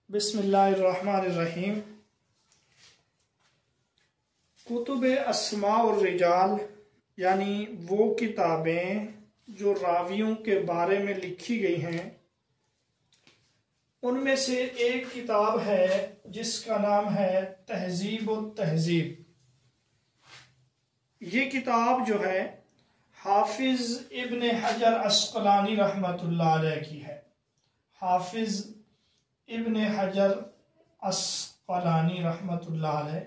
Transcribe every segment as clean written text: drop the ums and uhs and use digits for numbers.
بسم اللہ الرحمن الرحیم۔ کتب اسماء الرجال یعنی وہ کتابیں جو راویوں کے بارے میں لکھی گئی ہیں، ان میں سے ایک کتاب ہے جس کا نام ہے تہذیب التہذیب۔ یہ کتاب جو ہے حافظ ابن حجر عسقلانی رحمۃ اللہ علیہ کی ہے۔ حافظ ابن حجر عسقلانی رحمۃ اللہ علیہ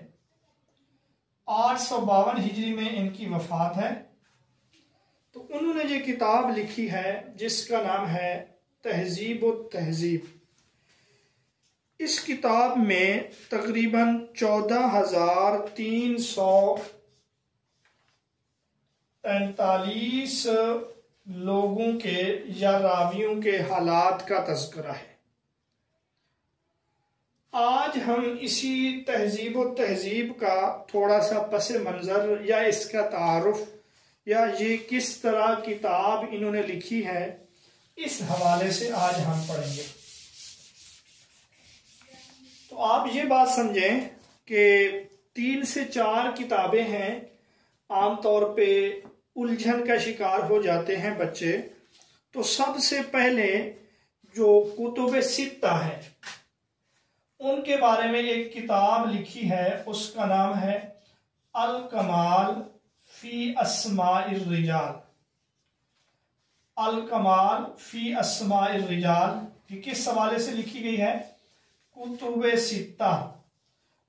852 ہجری میں ان کی وفات ہے۔ تو انہوں نے یہ کتاب لکھی ہے جس کا نام ہے تہذیب التہذیب۔ اس کتاب میں تقریباً 14,343 لوگوں کے یا راویوں کے حالات کا تذکرہ ہے۔ آج ہم اسی تہذیب و تہذیب کا تھوڑا سا پس منظر یا اس کا تعارف یا یہ کس طرح کتاب انہوں نے لکھی ہے، اس حوالے سے آج ہم پڑھیں گے۔ تو آپ یہ بات سمجھیں کہ 3 سے 4 کتابیں ہیں، عام طور پہ الجھن کا شکار ہو جاتے ہیں بچے۔ تو سب سے پہلے جو کتب ستہ ہے ان کے بارے میں ایک کتاب لکھی ہے، اس کا نام ہے الکمال فی اسماء الرجال۔ الکمال فی اسماء الرجال یہ کس حوالے سے لکھی گئی ہے؟ کتب ستہ۔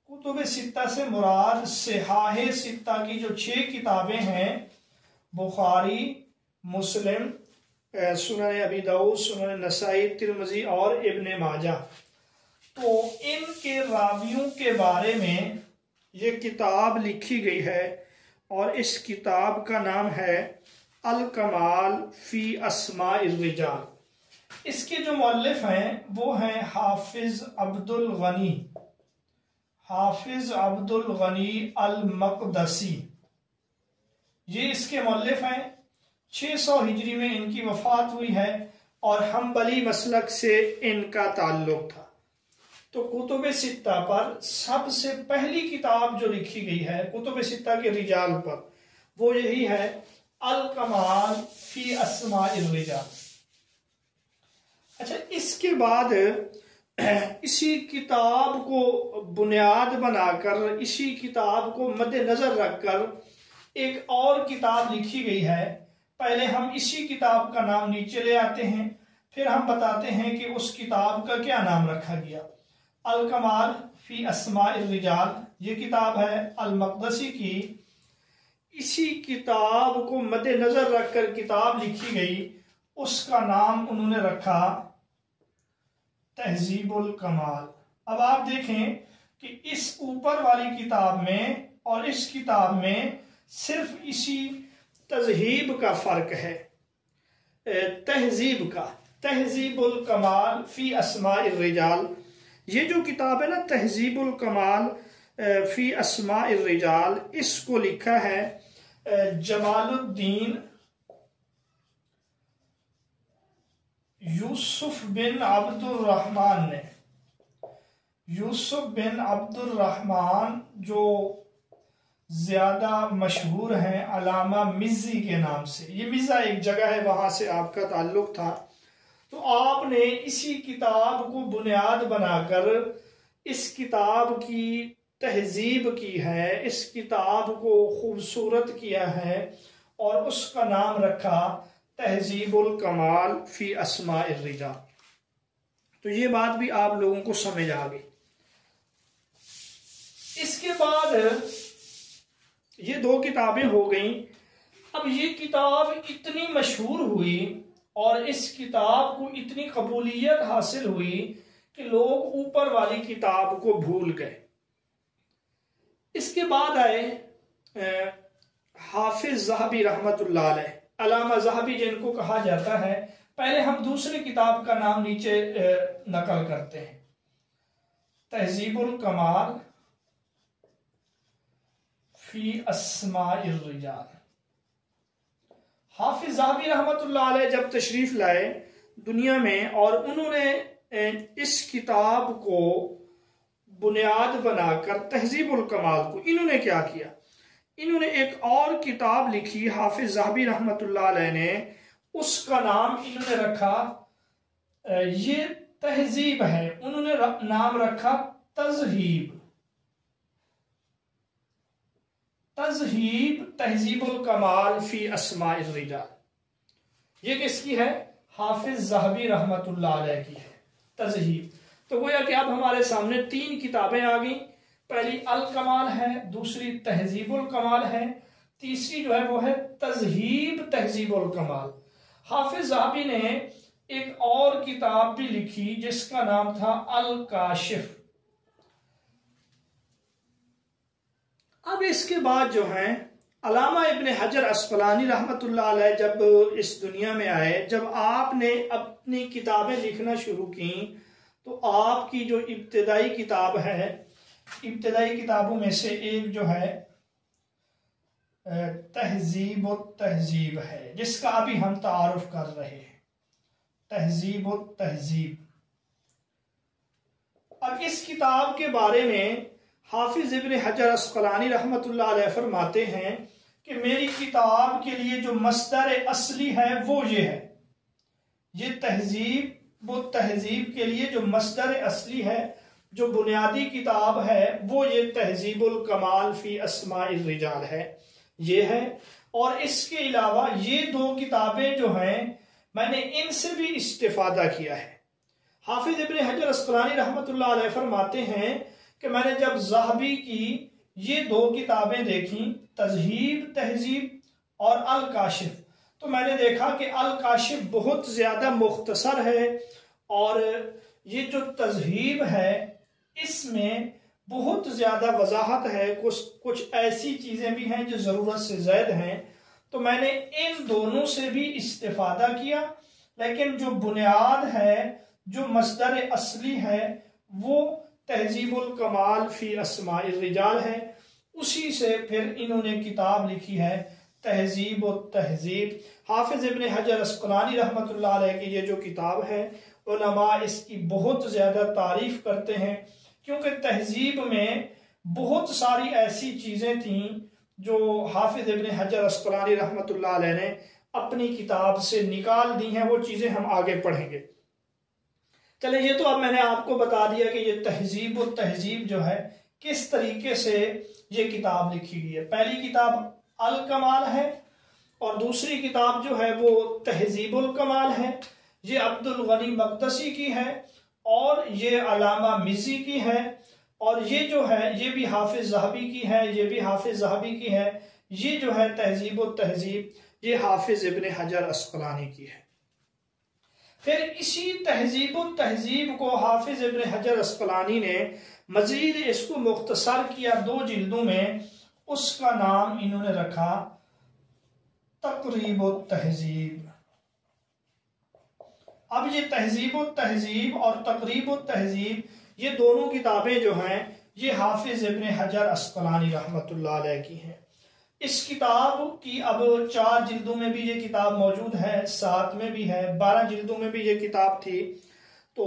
کتب ستہ سے مراد صحاح ستہ کی جو 6 کتابیں ہیں، بخاری، مسلم، سنن ابی داؤد، سنن نسائی، ترمذی اور ابن ماجہ۔ تو ان کے راویوں کے بارے میں یہ کتاب لکھی گئی ہے اور اس کتاب کا نام ہے الکمال فی اسماء الرجال۔ اس کے جو مؤلف ہیں وہ ہیں حافظ عبد الغنی، حافظ عبد الغنی المقدسی، یہ اس کے مؤلف ہیں۔ 600 ہجری میں ان کی وفات ہوئی ہے اور حنبلی مسلک سے ان کا تعلق تھا۔ تو کتب ستہ پر سب سے پہلی کتاب جو لکھی گئی ہے کتب ستہ کے رجال پر، وہ یہی ہے الکمال فی اسماء الرجال۔ اچھا، اس کے بعد اسی کتاب کو بنیاد بنا کر، اسی کتاب کو مد نظر رکھ کر ایک اور کتاب لکھی گئی ہے۔ پہلے ہم اسی کتاب کا نام نیچے لے آتے ہیں، پھر ہم بتاتے ہیں کہ اس کتاب کا کیا نام رکھا گیا۔ الکمال فی اسماء الرجال یہ کتاب ہے المقدسی کی۔ اسی کتاب کو مد نظر رکھ کر کتاب لکھی گئی، اس کا نام انہوں نے رکھا تہذیب الکمال۔ اب آپ دیکھیں کہ اس اوپر والی کتاب میں اور اس کتاب میں صرف اسی تہذیب کا فرق ہے، تہذیب کا۔ تہذیب الکمال فی اسماء الرجال، یہ جو کتاب ہے نا تہذیب الکمال فی اسماء الرجال، اس کو لکھا ہے جمال الدین یوسف بن عبد الرحمن نے۔ یوسف بن عبد الرحمن جو زیادہ مشہور ہیں علامہ مزی کے نام سے، یہ مزہ ایک جگہ ہے، وہاں سے آپ کا تعلق تھا۔ تو آپ نے اسی کتاب کو بنیاد بنا کر اس کتاب کی تہذیب کی ہے، اس کتاب کو خوبصورت کیا ہے اور اس کا نام رکھا تہذیب الکمال فی اسماء الرجال۔ تو یہ بات بھی آپ لوگوں کو سمجھ آ گئی۔ اس کے بعد یہ 2 کتابیں ہو گئیں۔ اب یہ کتاب اتنی مشہور ہوئی اور اس کتاب کو اتنی قبولیت حاصل ہوئی کہ لوگ اوپر والی کتاب کو بھول گئے۔ اس کے بعد آئے حافظ ذہبی رحمۃ اللہ علیہ، علامہ ذہبی جن کو کہا جاتا ہے۔ پہلے ہم دوسری کتاب کا نام نیچے نقل کرتے ہیں، تہذیب الکمال فی اسماء الرجال۔ حافظ ذہبی رحمۃ اللہ علیہ جب تشریف لائے دنیا میں اور انہوں نے اس کتاب کو بنیاد بنا کر تہذیب الکمال کو انہوں نے کیا کیا، انہوں نے ایک اور کتاب لکھی حافظ ذہبی رحمۃ اللہ علیہ نے، اس کا نام انہوں نے رکھا، یہ تہذیب ہے، انہوں نے نام رکھا تذہیب، تہذیب الکمال فی اسماء الرجال۔ یہ کس کی ہے؟ حافظ ذہبی رحمۃ اللہ علیہ کی ہے تذہیب۔ تو گویا کہ اب ہمارے سامنے 3 کتابیں آ گئیں، پہلی الکمال ہے، دوسری تہذیب الکمال ہے، تیسری جو ہے وہ ہے تہذیب الکمال۔ حافظ ذہبی نے ایک اور کتاب بھی لکھی جس کا نام تھا الکاشف۔ اب اس کے بعد جو ہیں علامہ ابن حجر عسقلانی رحمۃ اللہ علیہ جب اس دنیا میں آئے، جب آپ نے اپنی کتابیں لکھنا شروع کی تو آپ کی جو ابتدائی کتاب ہے، ابتدائی کتابوں میں سے ایک جو ہے تہذیب التہذیب ہے، جس کا ابھی ہم تعارف کر رہے ہیں، تہذیب التہذیب۔ اب اس کتاب کے بارے میں حافظ ابن حجر عسقلانی رحمۃ اللہ علیہ فرماتے ہیں کہ میری کتاب کے لیے جو مصدر اصلی ہے وہ یہ ہے، یہ تہذیب و تہذیب کے لیے جو مصدر اصلی ہے، جو بنیادی کتاب ہے، وہ یہ تہذیب الکمال فی اسماء الرجال ہے، یہ ہے۔ اور اس کے علاوہ یہ 2 کتابیں جو ہیں میں نے ان سے بھی استفادہ کیا ہے۔ حافظ ابن حجر عسقلانی رحمۃ اللہ علیہ فرماتے ہیں کہ میں نے جب ذہبی کی یہ 2 کتابیں دیکھیں، تہذیب اور الکاشف، تو میں نے دیکھا کہ الکاشف بہت زیادہ مختصر ہے، اور یہ جو تذہیب ہے اس میں بہت زیادہ وضاحت ہے، کچھ ایسی چیزیں بھی ہیں جو ضرورت سے زائد ہیں۔ تو میں نے ان دونوں سے بھی استفادہ کیا، لیکن جو بنیاد ہے، جو مصدر اصلی ہے، وہ تہذیب الکمال فی اسماء الرجال ہے۔ اسی سے پھر انہوں نے کتاب لکھی ہے تہذیب التہذیب۔ حافظ ابن حجر عسقلانی رحمۃ اللہ علیہ کی یہ جو کتاب ہے، علماء اس کی بہت زیادہ تعریف کرتے ہیں، کیونکہ تہذیب میں بہت ساری ایسی چیزیں تھیں جو حافظ ابن حجر عسقلانی رحمۃ اللہ علیہ نے اپنی کتاب سے نکال دی ہیں، وہ چیزیں ہم آگے پڑھیں گے۔ چلے، یہ تو اب میں نے آپ کو بتا دیا کہ یہ تہذیب و تہذیب جو ہے کس طریقے سے یہ کتاب لکھی گئی ہے۔ پہلی کتاب الکمال ہے اور دوسری کتاب جو ہے وہ تہذیب الکمال ہے، یہ عبد الغنی مقدسی کی ہے اور یہ علامہ مزی کی ہے، اور یہ جو ہے یہ بھی حافظ ذہبی کی ہے، یہ بھی حافظ ذہبی کی ہے۔ یہ جو ہے تہذیب التہذیب، یہ حافظ ابن حجر عسقلانی کی ہے۔ پھر اسی تہذیب التہذیب کو حافظ ابن حجر عسقلانی نے مزید اس کو مختصر کیا 2 جلدوں میں، اس کا نام انہوں نے رکھا تقریب التہذیب۔ اب یہ تہذیب التہذیب اور تقریب التہذیب، یہ دونوں کتابیں جو ہیں یہ حافظ ابن حجر عسقلانی رحمۃ اللہ علیہ کی ہیں۔ اس کتاب کی اب 4 جلدوں میں بھی یہ کتاب موجود ہے، 7 میں بھی ہے، 12 جلدوں میں بھی یہ کتاب تھی۔ تو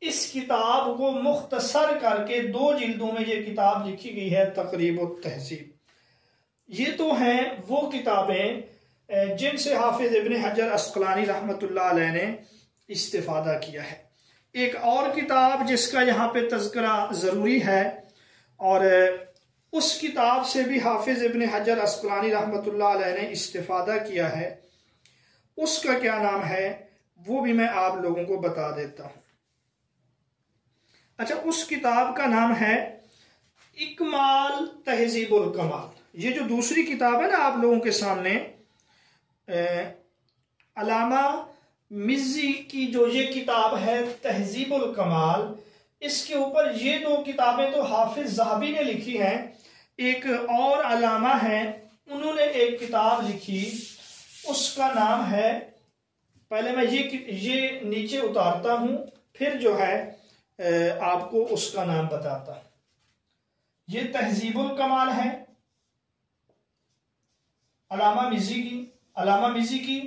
اس کتاب کو مختصر کر کے 2 جلدوں میں یہ کتاب لکھی گئی ہے تقریب التہذیب۔ یہ تو ہیں وہ کتابیں جن سے حافظ ابن حجر عسقلانی رحمۃ اللہ علیہ نے استفادہ کیا ہے۔ ایک اور کتاب جس کا یہاں پہ تذکرہ ضروری ہے، اور اس کتاب سے بھی حافظ ابن حجر عسقلانی رحمۃ اللہ علیہ نے استفادہ کیا ہے، اس کا کیا نام ہے وہ بھی میں آپ لوگوں کو بتا دیتا ہوں۔ اچھا، اس کتاب کا نام ہے اکمال تہذیب الکمال۔ یہ جو دوسری کتاب ہے نا آپ لوگوں کے سامنے، علامہ مزی کی جو یہ کتاب ہے تہذیب الکمال، اس کے اوپر یہ 2 کتابیں تو حافظ ذہبی نے لکھی ہیں، ایک اور علامہ ہیں انہوں نے ایک کتاب لکھی، اس کا نام ہے، پہلے میں یہ نیچے اتارتا ہوں پھر جو ہے آپ کو اس کا نام بتاتا ہوں۔ یہ تہذیب الکمال ہے علامہ مزی کی،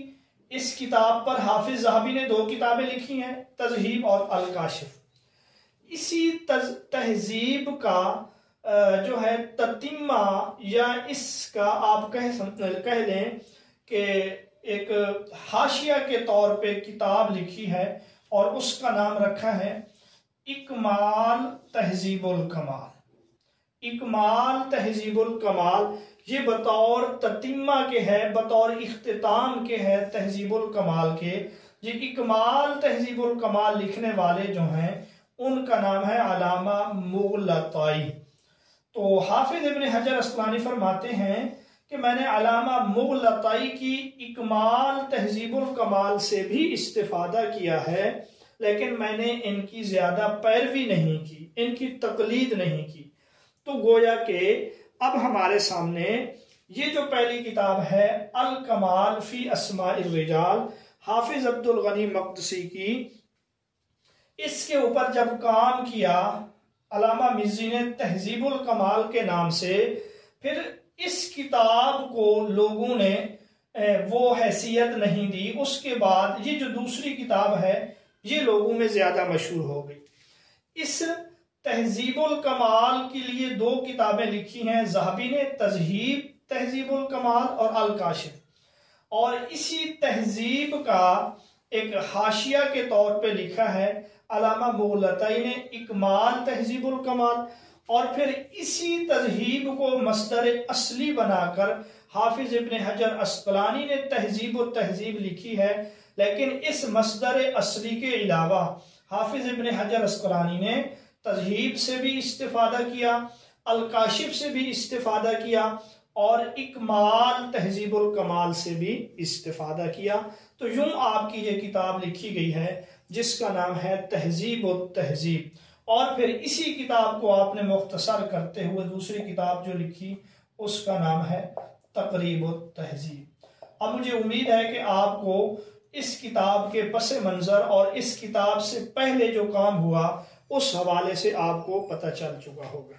اس کتاب پر حافظ ذہبی نے 2 کتابیں لکھی ہیں، تذہیب اور الکاشف۔ اسی تہذیب کا جو ہے تتمہ یا اس کا آپ کہہ لیں کہ ایک حاشیہ کے طور پہ کتاب لکھی ہے اور اس کا نام رکھا ہے اکمال تہذیب الکمال۔ اکمال تہذیب الکمال یہ بطور تتمہ کے ہے، بطور اختتام کے ہے تہذیب الکمال کے۔ یہ اکمال تہذیب الکمال لکھنے والے جو ہیں ان کا نام ہے علامہ مغلطائی۔ تو حافظ ابن حجر اسقلانی فرماتے ہیں کہ میں نے علامہ مغلطائی کی اکمال تہذیب الکمال سے بھی استفادہ کیا ہے، لیکن میں نے ان کی زیادہ پیروی نہیں کی، ان کی تقلید نہیں کی۔ تو گویا کہ اب ہمارے سامنے یہ جو پہلی کتاب ہے الکمال فی اسماء الرجال حافظ عبد الغنی مقدسی کی، اس کے اوپر جب کام کیا علامہ مزی نے تہذیب الکمال کے نام سے، پھر اس کتاب کو لوگوں نے وہ حیثیت نہیں دی۔ اس کے بعد یہ جو دوسری کتاب ہے یہ لوگوں میں زیادہ مشہور ہو گئی۔ اس تہذیب الکمال کے لیے 2 کتابیں لکھی ہیں ذہبی نے، تذہیب تہذیب الکمال اور الکاشف، اور اسی تہذیب کا ایک حاشیہ کے طور پہ لکھا ہے علامہ مغلطائی نے اکمال تہذیب الکمال، اور پھر اسی تذہیب کو مصدر اصلی بنا کر حافظ ابن حجر اسقلانی نے تہذیب و تہذیب لکھی ہے، لیکن اس مصدر اصلی کے علاوہ حافظ ابن حجر اسقلانی نے تذہیب سے بھی استفادہ کیا، الکاشف سے بھی استفادہ کیا، اور اکمال تہذیب الکمال سے بھی استفادہ کیا۔ تو یوں آپ کی یہ کتاب لکھی گئی ہے جس کا نام ہے تہذیب و تہذیب، اور پھر اسی کتاب کو آپ نے مختصر کرتے ہوئے دوسری کتاب جو لکھی اس کا نام ہے تقریب التہذیب۔ اب مجھے امید ہے کہ آپ کو اس کتاب کے پس منظر اور اس کتاب سے پہلے جو کام ہوا اس حوالے سے آپ کو پتہ چل چکا ہوگا۔